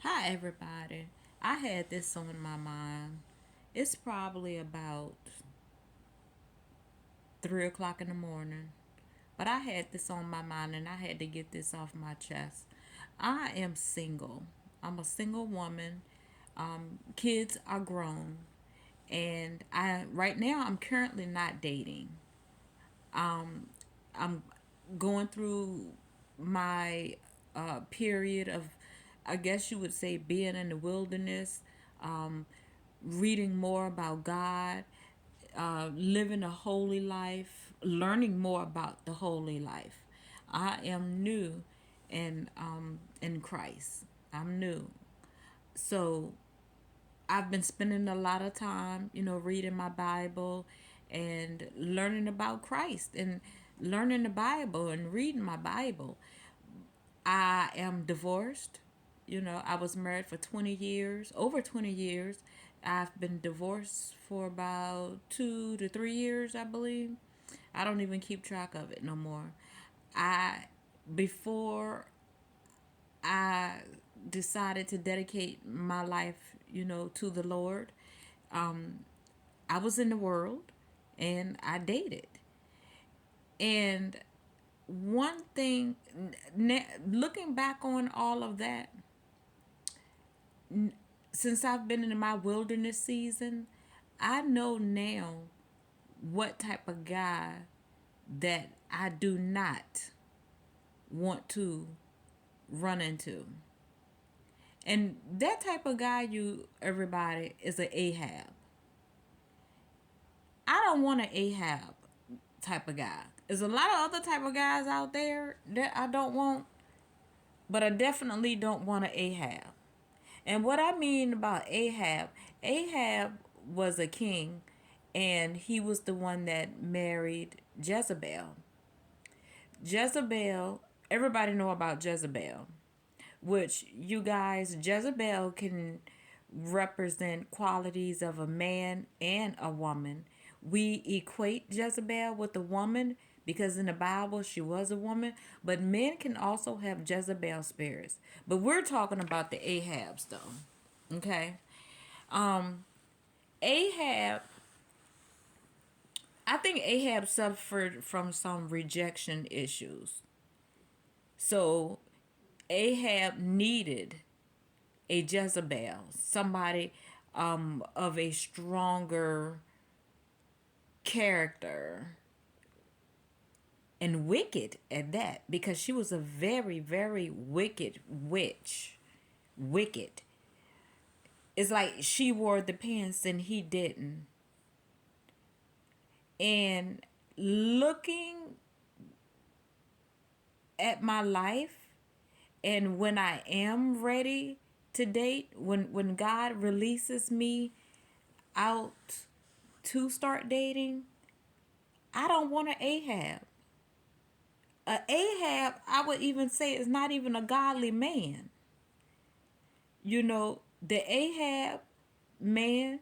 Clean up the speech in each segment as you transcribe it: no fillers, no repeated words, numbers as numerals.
Hi, everybody. I had this on my mind. It's probably about 3 o'clock in the morning, but I had this on my mind and I had to get this off my chest. I am single. I'm a single woman. Kids are grown, and I right now I'm currently not dating. I'm going through my period of, I guess you would say, being in the wilderness, reading more about God, living a holy life, learning more about the holy life. I am new in Christ. I'm new. So I've been spending a lot of time, reading my Bible and learning about Christ and learning the Bible and reading my Bible. I am divorced. I was married for 20 years, over 20 years. I've been divorced for about 2 to 3 years, I believe. I don't even keep track of it no more. I, before I decided to dedicate my life, to the Lord, I was in the world and I dated. And one thing, looking back on all of that, since I've been in my wilderness season, I know now what type of guy that I do not want to run into. And that type of guy, everybody, is an Ahab. I don't want an Ahab type of guy. There's a lot of other type of guys out there that I don't want, but I definitely don't want an Ahab. And what I mean about Ahab, Ahab was a king, and he was the one that married Jezebel. Jezebel, everybody know about Jezebel, which you guys, Jezebel can represent qualities of a man and a woman. We equate Jezebel with a woman because in the Bible she was a woman, but men can also have Jezebel spirits. But we're talking about the Ahabs though. Okay? Ahab, I think Ahab suffered from some rejection issues. So Ahab needed a Jezebel, somebody of a stronger character and wicked at that, because she was a very, very wicked witch. Wicked. It's like she wore the pants and he didn't. And looking at my life, and when I am ready to date, when God releases me out to start dating, I don't want an Ahab. A Ahab, I would even say, is not even a godly man. The Ahab man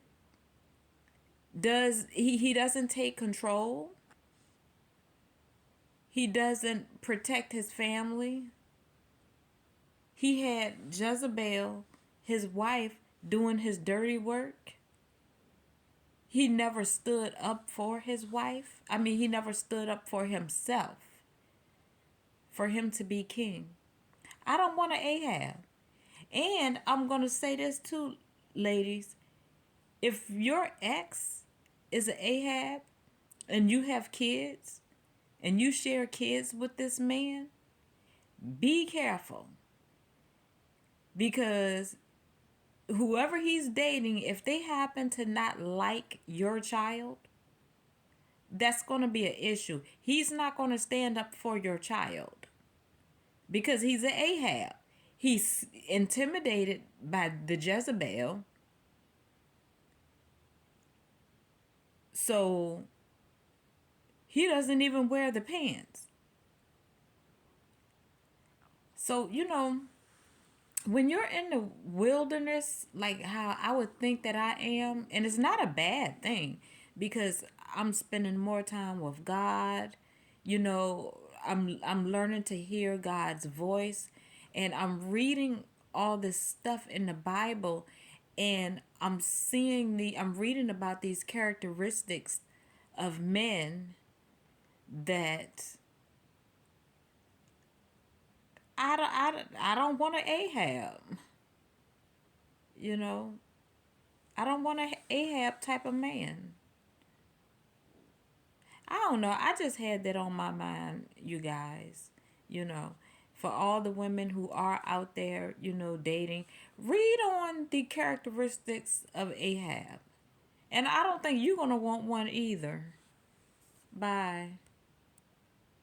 he doesn't take control. He doesn't protect his family. He had Jezebel, his wife, doing his dirty work. He never stood up for his wife. I mean, he never stood up for himself, for him to be king. I don't want an Ahab. And I'm going to say this too, ladies. If your ex is an Ahab and you have kids and you share kids with this man, be careful. Because whoever he's dating, if they happen to not like your child, that's going to be an issue. He's not going to stand up for your child because he's an Ahab. He's intimidated by the Jezebel. So he doesn't even wear the pants. So, when you're in the wilderness, like how I would think that I am, and it's not a bad thing because I'm spending more time with God. I'm learning to hear God's voice, and I'm reading all this stuff in the Bible, and I'm reading about these characteristics of men that I don't want to Ahab. You know, I don't want a Ahab type of man. I don't know. I just had that on my mind, you guys. You know, for all the women who are out there, dating, read on the characteristics of Ahab. And I don't think you're going to want one either. Bye.